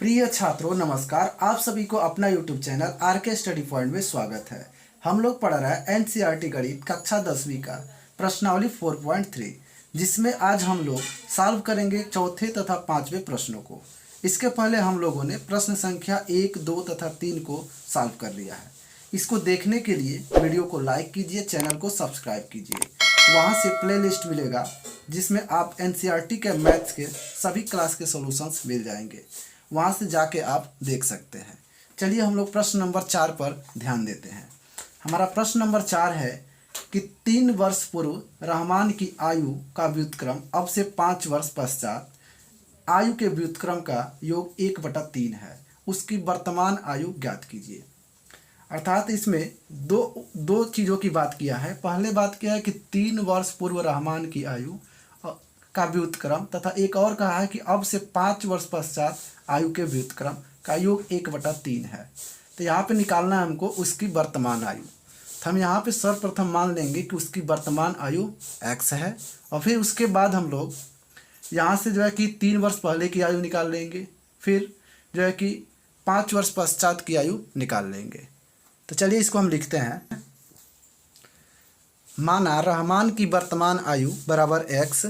प्रिय छात्रों नमस्कार। आप सभी को अपना YouTube channel RK Study Point में स्वागत है। हम लोग पढ़ रहे हैं एनसीईआरटी गणित कक्षा 10वीं का प्रश्नावली 4.3, जिसमें आज हम लोग सॉल्व करेंगे चौथे तथा पांचवें प्रश्नों को। इसके पहले हम लोगों ने प्रश्न संख्या 1, 2 तथा 3 को सॉल्व कर लिया है। इसको देखने के लिए वीडियो को लाइक कीजिए, चैनल को सब्सक्राइब कीजिए। वहाँ से प्लेलिस्ट मिलेगा जिसमें आप एनसीईआरटी के मैथ्स के सभी क्लास के सॉल्यूशंस मिल जाएंगे। वहाँ से जाके आप देख सकते हैं। चलिए हम लोग प्रश्न नंबर 4 पर ध्यान देते हैं। हमारा प्रश्न नंबर 4 है कि 3 वर्ष पूर्व रहमान की आयु का व्युत्क्रम अब से 5 वर्ष पश्चात आयु के व्युत्क्रम का योग 1/3 है। उसकी वर्तमान आयु ज्ञात कीजिए। अर्थात इसमें दो चीज़ों की बात किया है। पहले बात किया है कि 3 वर्ष पूर्व रहमान की आयु का व्युत्क्रम, तथा एक और कहा है कि अब से 5 वर्ष पश्चात आयु के व्युत्क्रम का योग 1/3 है। तो यहाँ पे निकालना है हमको उसकी वर्तमान आयु। तो हम यहाँ पे सर्वप्रथम मान लेंगे कि उसकी वर्तमान आयु x है, और फिर उसके बाद हम लोग यहाँ से जो है कि 3 वर्ष पहले की आयु निकाल लेंगे, फिर जो है कि 5 वर्ष पश्चात की आयु निकाल लेंगे। तो चलिए इसको हम लिखते हैं। माना रहमान की वर्तमान आयु बराबर x,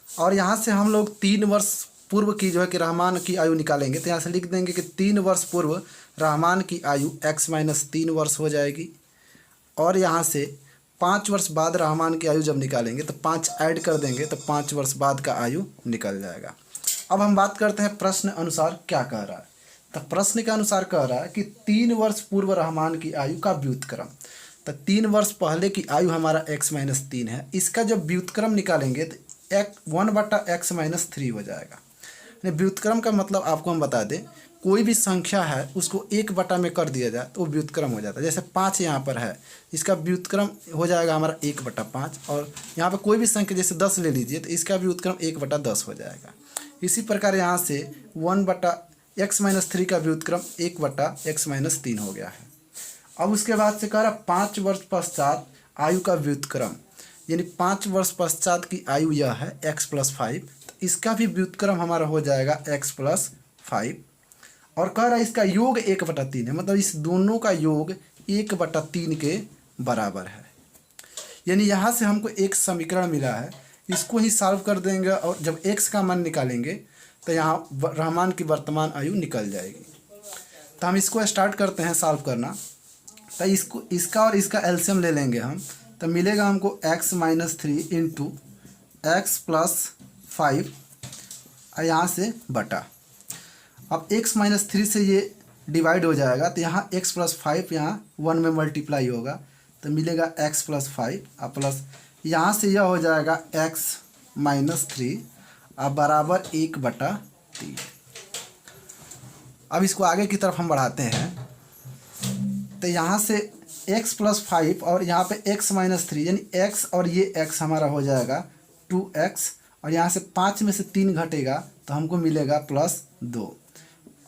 और यहाँ से हम लोग 3 वर्ष पूर्व की जो है कि रहमान की आयु निकालेंगे। तो यहाँ से लिख देंगे कि 3 वर्ष पूर्व रहमान की आयु x - 3 वर्ष हो जाएगी, और यहाँ से 5 वर्ष बाद रहमान की आयु जब निकालेंगे तो 5 ऐड कर देंगे तो 5 वर्ष बाद का आयु निकल जाएगा। अब हम बात करते हैं प्रश्न अनुसार क्या कह रहा है। तो प्रश्न के अनुसार कह रहा है कि 3 वर्ष पूर्व रहमान की आयु का व्युत्क्रम। तो 3 वर्ष पहले की आयु हमारा x - 3 है। इसका जब व्युत्क्रम निकालेंगे तो 1/x - 3 हो जाएगा। व्युत्क्रम का मतलब आपको हम बता दें, कोई भी संख्या है उसको 1 में कर दिया जाए तो व्युत्क्रम हो जाता है। जैसे 5 यहाँ पर है, इसका व्युत्क्रम हो जाएगा हमारा 1/5। और यहाँ पर कोई भी संख्या जैसे 10 ले लीजिए तो इसका व्युत्क्रम 1/10 हो जाएगा। इसी प्रकार यहाँ से 1/x - 3 का व्युत्क्रम 1/x - 3 हो गया है। अब उसके बाद से कह रहा 5 वर्ष पश्चात आयु का व्युत्क्रम, यानी 5 वर्ष पश्चात की आयु यह है x + 5। तो इसका भी व्युत्क्रम हमारा हो जाएगा x + 5, और कह रहा है इसका योग 1/3 है। मतलब इस दोनों का योग 1/3 के बराबर है। यानी यहाँ से हमको एक समीकरण मिला है, इसको ही सॉल्व कर देंगे, और जब x का मान निकालेंगे तो यहाँ रहमान की वर्तमान आयु निकल जाएगी। तो हम इसको स्टार्ट करते हैं सॉल्व करना। तो इसका और इसका एलसीएम ले लेंगे हम, तो मिलेगा हमको x - 3 इंटू x + 5, और यहाँ से बटा। अब x - 3 से ये डिवाइड हो जाएगा, तो यहाँ x + 5 यहाँ 1 में मल्टीप्लाई होगा, तो मिलेगा x + 5 और प्लस यहाँ से यह हो जाएगा x - 3 और बराबर 1/3। अब इसको आगे की तरफ हम बढ़ाते हैं, तो यहाँ से x + 5 और यहाँ पे x - 3, यानी x और ये x हमारा हो जाएगा 2x, और यहाँ से 5 में से 3 घटेगा तो हमको मिलेगा +2।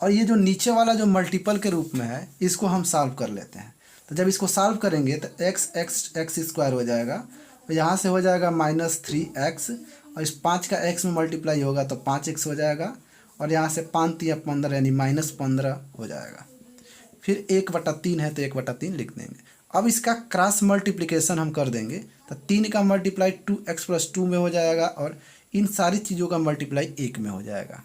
और ये जो नीचे वाला जो मल्टीपल के रूप में है इसको हम सॉल्व कर लेते हैं। तो जब इसको सॉल्व करेंगे तो x हो जाएगा, और यहाँ से हो जाएगा -3x, और इस 5 का x में मल्टीप्लाई होगा तो 5x हो जाएगा, और यहाँ से 5 × 3 = 15 यानी -15 हो जाएगा। फिर 1/3 है तो 1/3 लिख देंगे। अब इसका क्रॉस मल्टीप्लिकेशन हम कर देंगे, तो 3 का मल्टीप्लाई 2x + 2 में हो जाएगा, और इन सारी चीज़ों का मल्टीप्लाई 1 में हो जाएगा।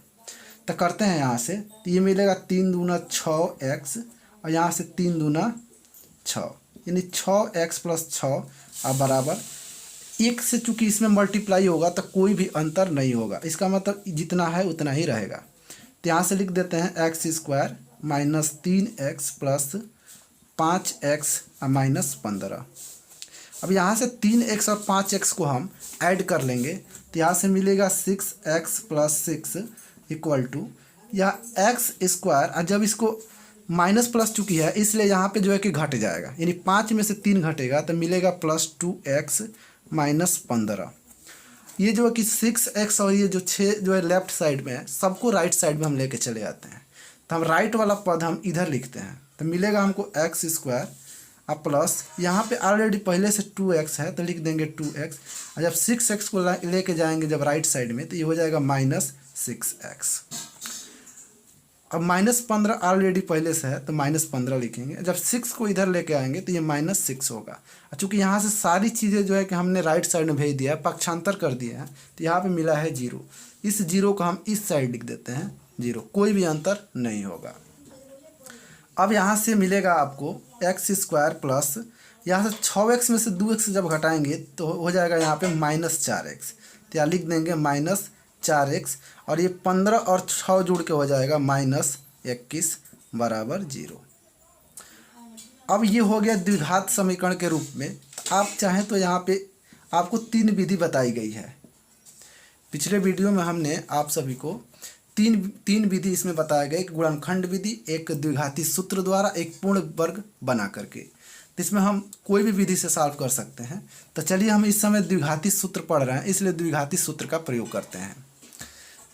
तो करते हैं यहाँ से, तो ये मिलेगा 3 दूना 6x, और यहाँ से 3 दूना 6, यानी 6x + 6 और बराबर 1 से। चूँकि इसमें मल्टीप्लाई होगा तो कोई भी अंतर नहीं होगा, इसका मतलब जितना है उतना ही रहेगा। तो यहाँ से लिख देते हैं x² - 3x + 5x - 15। अब यहाँ से 3x और 5x को हम ऐड कर लेंगे, तो यहाँ से मिलेगा 6x + 6 = यह x²। और जब इसको माइनस प्लस चुकी है इसलिए यहाँ पे जो है कि घट जाएगा, यानी 5 में से 3 घटेगा तो मिलेगा +2x - 15। ये जो है कि 6x और ये जो 6 जो है लेफ्ट साइड में है, सबको राइट साइड में हम लेके चले जाते हैं। तो हम राइट वाला पद हम इधर लिखते हैं, तो मिलेगा हमको x² और प्लस यहाँ पे ऑलरेडी पहले से 2x है तो लिख देंगे 2x, और जब 6x को लेके जाएंगे जब राइट साइड में तो ये हो जाएगा -6x। अब -15 ऑलरेडी पहले से है तो -15 लिखेंगे। जब 6 को इधर लेके आएंगे तो ये -6 होगा। चूँकि यहाँ से सारी चीज़ें जो है कि हमने राइट साइड में भेज दिया है, पक्षांतर कर दिए हैं, तो यहाँ पे मिला है 0। इस 0 को हम इस साइड लिख देते हैं 0, कोई भी अंतर नहीं होगा। अब यहाँ से मिलेगा आपको x² प्लस, यहाँ से 6x में से 2x जब घटाएंगे तो हो जाएगा यहाँ पे -4x। तो यहाँ लिख देंगे -4x, और ये 15 और 6 जुड़ के हो जाएगा -21 बराबर 0। अब ये हो गया द्विघात समीकरण के रूप में। आप चाहें तो यहाँ पे आपको 3 विधि बताई गई है। पिछले वीडियो में हमने आप सभी को तीन विधि इसमें बताया गया, एक गुणनखंड विधि, एक द्विघाती सूत्र द्वारा, एक पूर्ण वर्ग बना करके। तो इसमें हम कोई भी विधि से सॉल्व कर सकते हैं। तो चलिए हम इस समय द्विघाती सूत्र पढ़ रहे हैं, इसलिए द्विघाती सूत्र का प्रयोग करते हैं।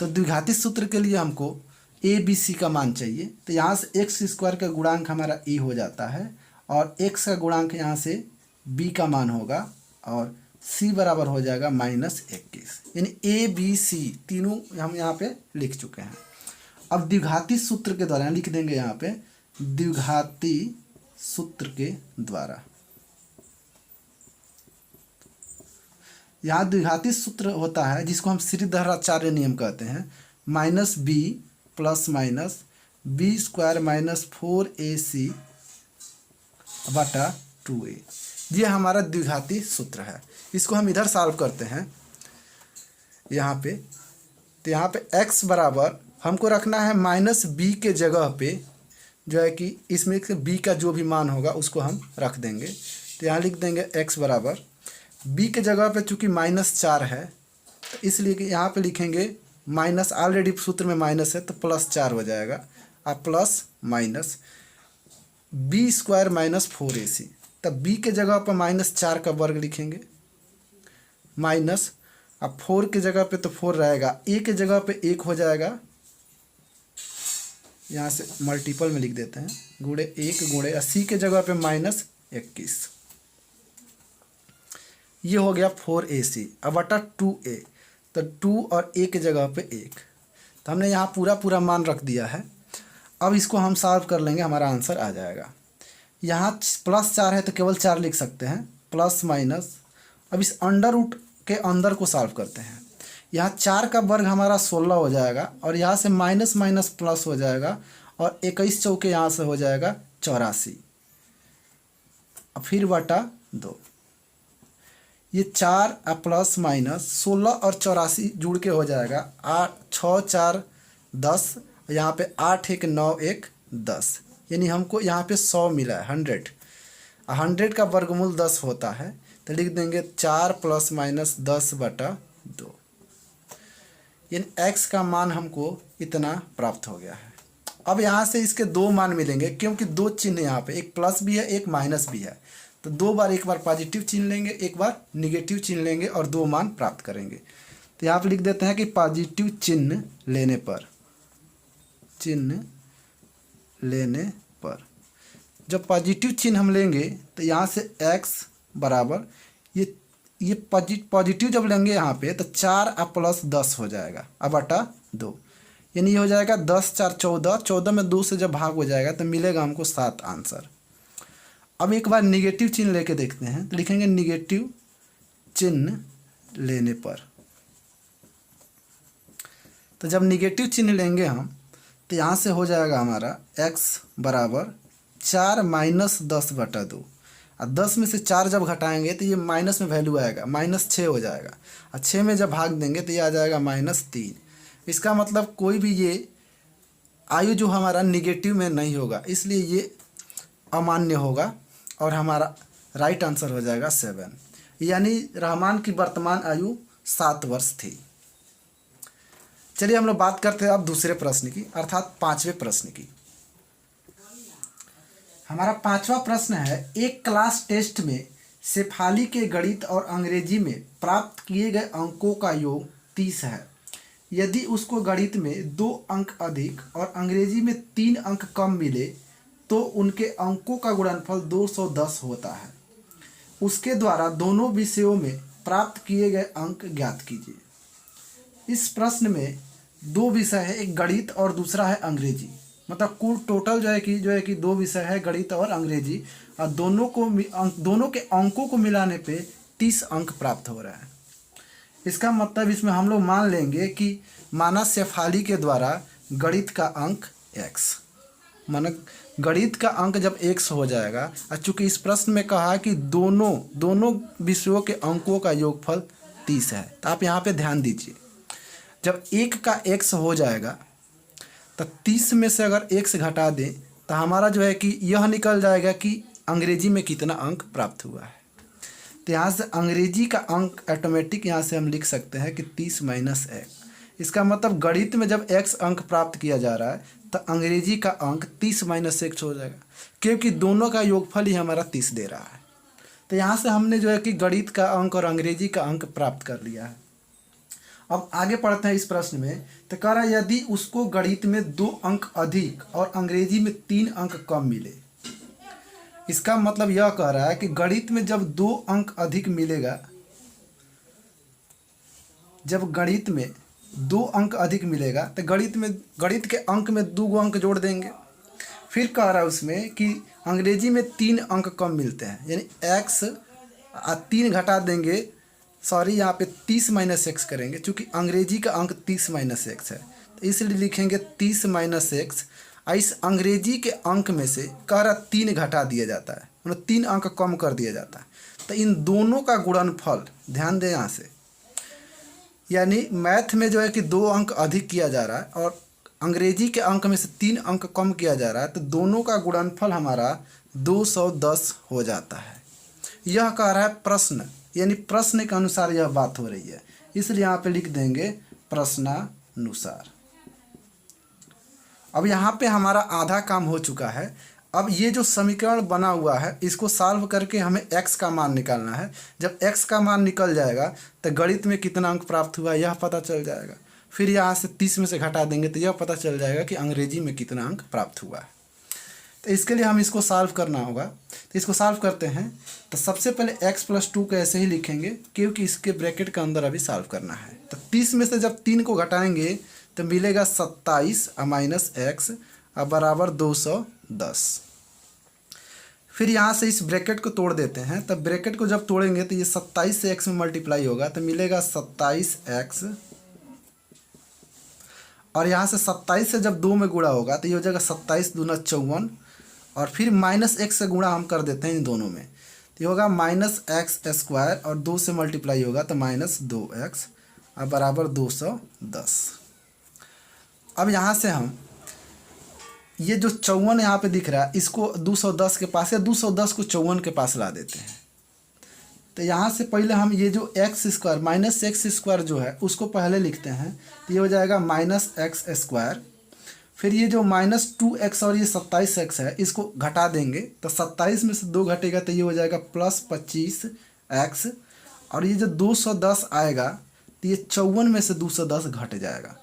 तो द्विघाती सूत्र के लिए हमको a b c का मान चाहिए। तो यहाँ से x² का गुणांक हमारा a हो जाता है, और x का गुणांक यहाँ से b का मान होगा, और c बराबर हो जाएगा -21। यानी a b c तीनों हम यहाँ पे लिख चुके हैं। अब द्विघाती सूत्र के द्वारा लिख देंगे यहाँ पे द्विघाती सूत्र के द्वारा। यहाँ द्विघाती सूत्र होता है जिसको हम श्रीधराचार्य नियम कहते हैं, -b plus minus b² -4ac बटा 2a। ये हमारा द्विघाती सूत्र है। इसको हम इधर सॉल्व करते हैं यहाँ पे। तो यहाँ पे x बराबर हमको रखना है -b के जगह पे, जो है कि इसमें से b का जो भी मान होगा उसको हम रख देंगे। तो यहाँ लिख देंगे x बराबर b के जगह पे, चूँकि -4 है तो इसलिए कि यहाँ पे लिखेंगे माइनस, ऑलरेडी सूत्र में माइनस है तो +4 हो जाएगा, अब प्लस माइनस b² -4ac। तब b के जगह पर -4 का वर्ग लिखेंगे, माइनस, अब 4 के जगह पे तो 4 रहेगा, a के जगह पे 1 हो जाएगा, यहाँ से मल्टीपल में लिख देते हैं, गुणे 1 गुणे c के जगह पे -21। ये हो गया 4ac। अब बटा 2a, तो 2 और a के जगह पे 1। तो हमने यहाँ पूरा मान रख दिया है। अब इसको हम सॉल्व कर लेंगे, हमारा आंसर आ जाएगा। यहाँ +4 है तो केवल 4 लिख सकते हैं, प्लस माइनस। अब इस अंडर रूट के अंदर को सॉल्व करते हैं। यहाँ 4 का वर्ग हमारा 16 हो जाएगा, और यहाँ से माइनस माइनस प्लस हो जाएगा, और 21 चौके यहाँ से हो जाएगा 84, और फिर बटा 2। ये 4 प्लस माइनस 16 और 84 जुड़ के हो जाएगा 8 6 4 10, यहाँ पे 8 1 9 1 10, यानी हमको यहाँ पे 100 मिला है, 100। 100 का वर्गमूल 10 होता है, तो लिख देंगे 4 ± 10 बटा 2, यानी x का मान हमको इतना प्राप्त हो गया है। अब यहाँ से इसके 2 मान मिलेंगे, क्योंकि 2 चिन्ह यहाँ पे, एक प्लस भी है एक माइनस भी है, तो 2 बार, एक बार पॉजिटिव चिन्ह लेंगे, एक बार निगेटिव चिन्ह लेंगे, और 2 मान प्राप्त करेंगे। तो यहाँ पे लिख देते हैं कि पॉजिटिव चिन्ह लेने पर, जब पॉजिटिव चिन्ह हम लेंगे तो यहाँ से x बराबर ये पॉजिटिव जब लेंगे यहाँ पे तो 4 + 10 हो जाएगा, अब बटा 2, यानी ये हो जाएगा 10 4 14, 14 में 2 से जब भाग हो जाएगा तो मिलेगा हमको 7 आंसर। अब एक बार निगेटिव चिन्ह लेके देखते हैं, तो लिखेंगे निगेटिव चिन्ह लेने पर। तो जब निगेटिव चिन्ह लेंगे हम तो यहाँ से हो जाएगा हमारा x बराबर 4 - 10 बटा 2, और 10 में से 4 जब घटाएंगे तो ये माइनस में वैल्यू आएगा, -6 हो जाएगा, और 6 में जब भाग देंगे तो ये आ जाएगा -3। इसका मतलब कोई भी ये आयु जो हमारा निगेटिव में नहीं होगा, इसलिए ये अमान्य होगा, और हमारा राइट आंसर हो जाएगा 7, यानी रहमान की वर्तमान आयु 7 वर्ष थी। चलिए हम लोग बात करते हैं अब दूसरे प्रश्न की, अर्थात 5वें प्रश्न की। हमारा 5वां प्रश्न है, एक क्लास टेस्ट में शेफाली के गणित और अंग्रेजी में प्राप्त किए गए अंकों का योग 30 है। यदि उसको गणित में 2 अंक अधिक और अंग्रेजी में 3 अंक कम मिले तो उनके अंकों का गुणनफल 210 होता है। उसके द्वारा दोनों विषयों में प्राप्त किए गए अंक ज्ञात कीजिए। इस प्रश्न में 2 विषय है, एक गणित और दूसरा है अंग्रेजी। मतलब कुल टोटल जो है कि दो विषय है, गणित और अंग्रेजी, और दोनों के अंकों को मिलाने पे 30 अंक प्राप्त हो रहा है। इसका मतलब इसमें हम लोग मान लेंगे कि माना शेफाली के द्वारा गणित का अंक x, माना गणित का अंक जब x हो जाएगा, और चूंकि इस प्रश्न में कहा कि दोनों विषयों के अंकों का योगफल 30 है, तो आप यहाँ पे ध्यान दीजिए, जब एक का x हो जाएगा तो 30 में से अगर x घटा दें तो हमारा जो है कि यह निकल जाएगा कि अंग्रेजी में कितना अंक प्राप्त हुआ है। तो यहाँ से अंग्रेजी का अंक ऑटोमेटिक यहाँ से हम लिख सकते हैं कि 30 माइनस x। इसका मतलब गणित में जब x अंक प्राप्त किया जा रहा है तो अंग्रेजी का अंक 30 माइनस x हो जाएगा, क्योंकि दोनों का योगफल ही हमारा 30 दे रहा है। तो यहाँ से हमने जो है कि गणित का अंक और अंग्रेजी का अंक प्राप्त कर लिया है। अब आगे पढ़ते हैं इस प्रश्न में। तो कह रहा है यदि उसको गणित में 2 अंक अधिक और अंग्रेजी में 3 अंक कम मिले। इसका मतलब यह कह रहा है कि गणित में जब 2 अंक अधिक मिलेगा, जब गणित में 2 अंक अधिक मिलेगा तो गणित के अंक में 2 अंक जोड़ देंगे। फिर कह रहा है उसमें कि अंग्रेजी में 3 अंक कम मिलते हैं, यानी x 3 घटा देंगे, सॉरी यहाँ पे 30 माइनस एक्स करेंगे, क्योंकि अंग्रेजी का अंक 30 माइनस एक्स है, तो इसलिए लिखेंगे 30 माइनस एक्स। इस अंग्रेजी के अंक में से कह रहा 3 घटा दिया जाता है, मतलब 3 अंक कम कर दिया जाता है। तो इन दोनों का गुणनफल, ध्यान दें यहाँ से, यानी मैथ में जो है कि 2 अंक अधिक किया जा रहा है और अंग्रेजी के अंक में से 3 अंक कम किया जा रहा है, तो दोनों का गुणनफल हमारा 210 हो जाता है। यह कह रहा है प्रश्न, यानी प्रश्न के अनुसार यह बात हो रही है, इसलिए यहाँ पे लिख देंगे प्रश्नानुसार। अब यहाँ पे हमारा आधा काम हो चुका है। अब ये जो समीकरण बना हुआ है इसको सॉल्व करके हमें x का मान निकालना है। जब x का मान निकल जाएगा तो गणित में कितना अंक प्राप्त हुआ यह पता चल जाएगा। फिर यहाँ से 30 में से घटा देंगे तो यह पता चल जाएगा कि अंग्रेजी में कितना अंक प्राप्त हुआ है। तो इसके लिए हम इसको सॉल्व करना होगा। तो इसको सॉल्व करते हैं। तो सबसे पहले x + 2 को ऐसे ही लिखेंगे, क्योंकि इसके ब्रैकेट के अंदर अभी सॉल्व करना है। तो 30 में से जब 3 को घटाएंगे तो मिलेगा 27 माइनस x बराबर 210। फिर यहाँ से इस ब्रैकेट को तोड़ देते हैं। तब ब्रैकेट को जब तोड़ेंगे तो ये 27 से x में मल्टीप्लाई होगा तो मिलेगा 27x, और यहाँ से 27 से जब 2 में गुणा होगा तो ये हो जाएगा 27 दूना 54, और फिर माइनस x से गुणा हम कर देते हैं इन दोनों में, तो ये होगा -x² और 2 से मल्टीप्लाई होगा तो -2x बराबर 210। अब यहाँ से हम ये जो 54 यहाँ पे दिख रहा है इसको 210 के पास या 210 को 54 के पास ला देते हैं। तो यहाँ से पहले हम ये जो x² -x² जो है उसको पहले लिखते हैं, तो ये हो जाएगा -x²। फिर ये जो -2x और ये 27x है इसको घटा देंगे, तो 27 में से 2 घटेगा तो ये हो जाएगा +25x, और ये जो 210 आएगा तो ये 54 में से 210 घट जाएगा।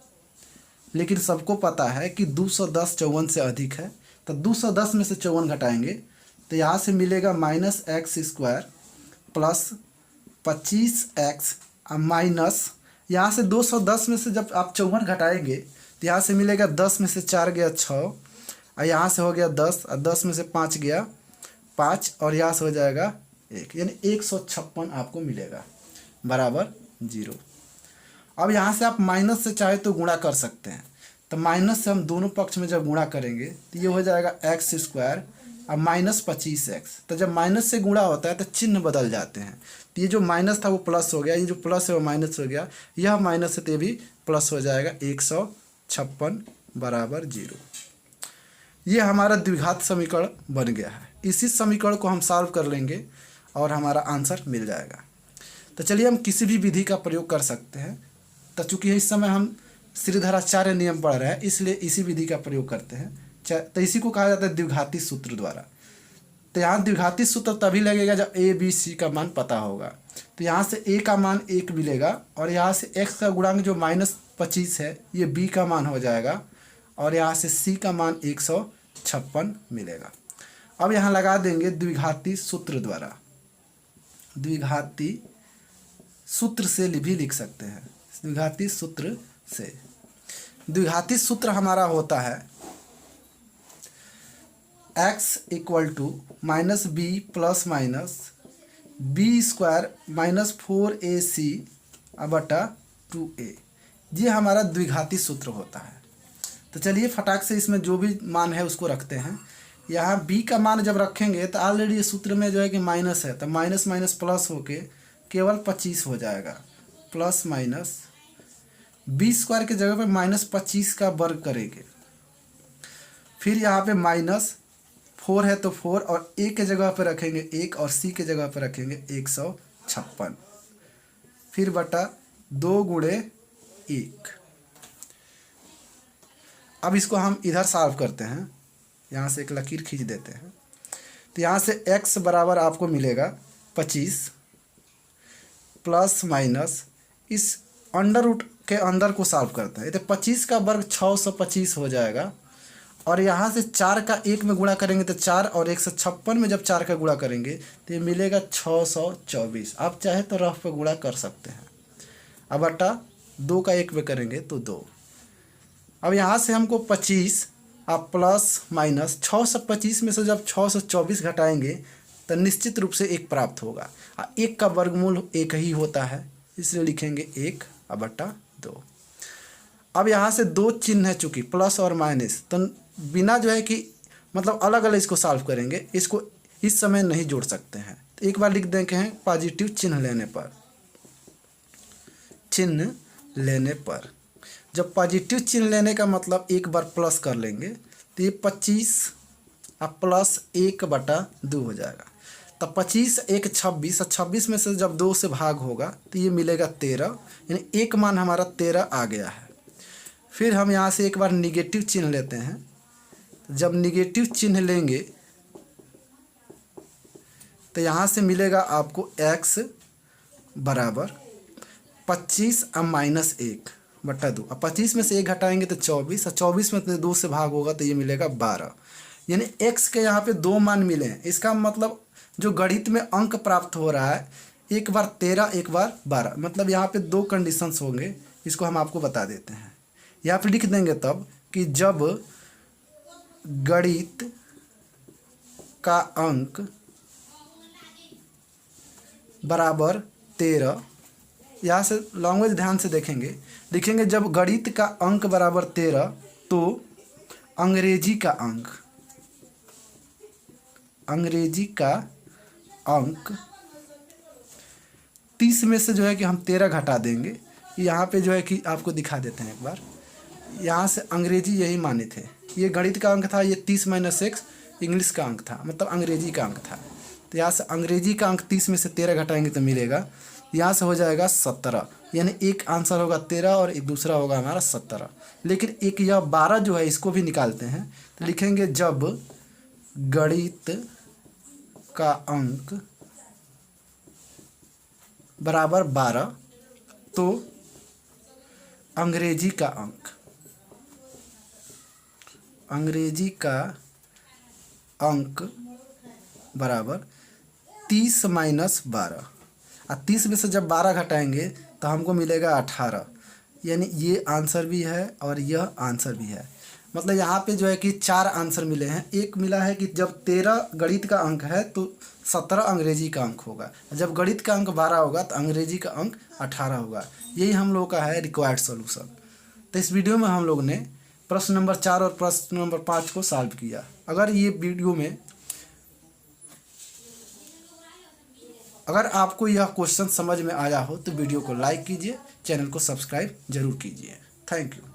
लेकिन सबको पता है कि 210 54 से अधिक है, तो 210 में से 54 घटाएंगे तो यहाँ से मिलेगा -x² + 25x माइनस, यहाँ से 210 में से जब आप 54 घटाएंगे तो यहाँ से मिलेगा 10 में से 4 गया 6, और यहाँ से हो गया 10, और 10 में से 5 गया 5, और यहाँ से हो जाएगा 1, यानी 156 आपको मिलेगा बराबर 0। अब यहाँ से आप माइनस से चाहे तो गुणा कर सकते हैं, तो माइनस से हम दोनों पक्ष में जब गुणा करेंगे तो ये हो जाएगा x² और -25x। तो जब माइनस से गुणा होता है तो चिन्ह बदल जाते हैं, तो ये जो माइनस था वो प्लस हो गया, ये जो प्लस है वो माइनस हो गया, यह माइनस है तो ये भी प्लस हो जाएगा, 156 बराबर 0। ये हमारा द्विघात समीकरण बन गया है। इसी समीकरण को हम सॉल्व कर लेंगे और हमारा आंसर मिल जाएगा। तो चलिए हम किसी भी विधि का प्रयोग कर सकते हैं। तो चूँकि इस समय हम श्रीधराचार्य नियम पढ़ रहे हैं इसलिए इसी विधि का प्रयोग करते हैं। तो इसी को कहा जाता है द्विघाती सूत्र द्वारा। तो यहाँ द्विघाती सूत्र तभी लगेगा जब a b c का मान पता होगा। तो यहाँ से a का मान 1 मिलेगा, और यहाँ से x का गुणांक जो -25 है ये b का मान हो जाएगा, और यहाँ से c का मान 156 मिलेगा। अब यहाँ लगा देंगे द्विघाती सूत्र द्वारा। द्विघाती सूत्र से भी लिख सकते हैं, द्विघाती सूत्र से। द्विघाती सूत्र हमारा होता है x equal to minus b plus minus b square minus 4ac बटा 2a, ये हमारा द्विघाती सूत्र होता है। तो चलिए फटाक से इसमें जो भी मान है उसको रखते हैं। यहाँ b का मान जब रखेंगे तो ऑलरेडी ये सूत्र में जो है कि माइनस है, तो माइनस माइनस प्लस होके केवल 25 हो जाएगा, प्लस माइनस बी स्क्वायर के जगह पे माइनस 25 का वर्ग करेंगे, फिर यहाँ पे माइनस 4 है तो 4 और a के जगह पे रखेंगे 1 और c के जगह पे रखेंगे 156, फिर बटा 2 गुणे 1। अब इसको हम इधर सॉल्व करते हैं, यहाँ से एक लकीर खींच देते हैं। तो यहाँ से x बराबर आपको मिलेगा 25 प्लस माइनस इस अंडर रूट के अंदर को सॉल्व करते हैं, तो 25 का वर्ग 625 हो जाएगा, और यहाँ से 4 का 1 में गुणा करेंगे तो 4 और 156 में जब 4 का गुणा करेंगे तो ये मिलेगा 624। आप चाहे तो रफ पे गुणा कर सकते हैं। अब बटा 2 का 1 में करेंगे तो 2। अब यहाँ से हमको 25 आप प्लस माइनस 625 में से जब 624 घटाएंगे तो निश्चित रूप से 1 प्राप्त होगा। 1 का वर्गमूल 1 ही होता है, इसलिए लिखेंगे 1 बटा 2। अब यहाँ से 2 चिन्ह है चूँकि प्लस और माइनस, तो बिना जो है कि मतलब अलग अलग इसको सॉल्व करेंगे, इसको इस समय नहीं जोड़ सकते हैं। तो एक बार लिख देंगे हैं पॉजिटिव चिन्ह लेने पर, जब पॉजिटिव चिन्ह लेने का मतलब एक बार प्लस कर लेंगे तो ये 25 अब प्लस 1 बटा 2 हो जाएगा। तब 25 1 26 और 26 में से जब 2 से भाग होगा तो ये मिलेगा 13, यानी एक मान हमारा 13 आ गया है। फिर हम यहाँ से एक बार निगेटिव चिन्ह लेते हैं। जब निगेटिव चिन्ह लेंगे तो यहाँ से मिलेगा आपको x बराबर 25 अब माइनस 1 बटा 2। अब 25 में से 1 घटाएंगे तो 24, और 24 में 2 से भाग होगा तो ये मिलेगा 12, यानी x के यहाँ पे 2 मान मिले हैं। इसका मतलब जो गणित में अंक प्राप्त हो रहा है, एक बार 13 एक बार 12, मतलब यहाँ पे 2 कंडीशंस होंगे। इसको हम आपको बता देते हैं, यहाँ पे लिख देंगे तब कि जब गणित का अंक बराबर 13, यहाँ से लैंग्वेज ध्यान से देखेंगे, लिखेंगे जब गणित का अंक बराबर 13 तो अंग्रेजी का अंक 30 में से जो है कि हम 13 घटा देंगे। यहाँ पे जो है कि आपको दिखा देते हैं एक बार, यहाँ से अंग्रेजी यही माने थे, ये गणित का अंक था, ये 30 माइनस 1 इंग्लिश का अंक था, मतलब अंग्रेजी का अंक था। तो यहाँ से अंग्रेजी का अंक 30 में से 13 घटाएंगे तो मिलेगा, यहाँ से हो जाएगा 17, यानी एक आंसर होगा 13 और एक दूसरा होगा हमारा 17। लेकिन एक यह 12 जो है इसको भी निकालते हैं, तो लिखेंगे जब गणित का अंक बराबर 12 तो अंग्रेजी का अंक बराबर 30 माइनस 12, और 30 में से जब 12 घटाएंगे तो हमको मिलेगा 18, यानी ये आंसर भी है और यह आंसर भी है। मतलब यहाँ पे जो है कि 4 आंसर मिले हैं। एक मिला है कि जब 13 गणित का अंक है तो 17 अंग्रेजी का अंक होगा, जब गणित का अंक 12 होगा तो अंग्रेजी का अंक 18 होगा। यही हम लोग का है रिक्वायर्ड सॉल्यूशन। तो इस वीडियो में हम लोग ने प्रश्न नंबर 4 और प्रश्न नंबर 5 को सॉल्व किया। अगर ये वीडियो में अगर आपको यह क्वेश्चन समझ में आया हो तो वीडियो को लाइक कीजिए, चैनल को सब्सक्राइब जरूर कीजिए। Thank you.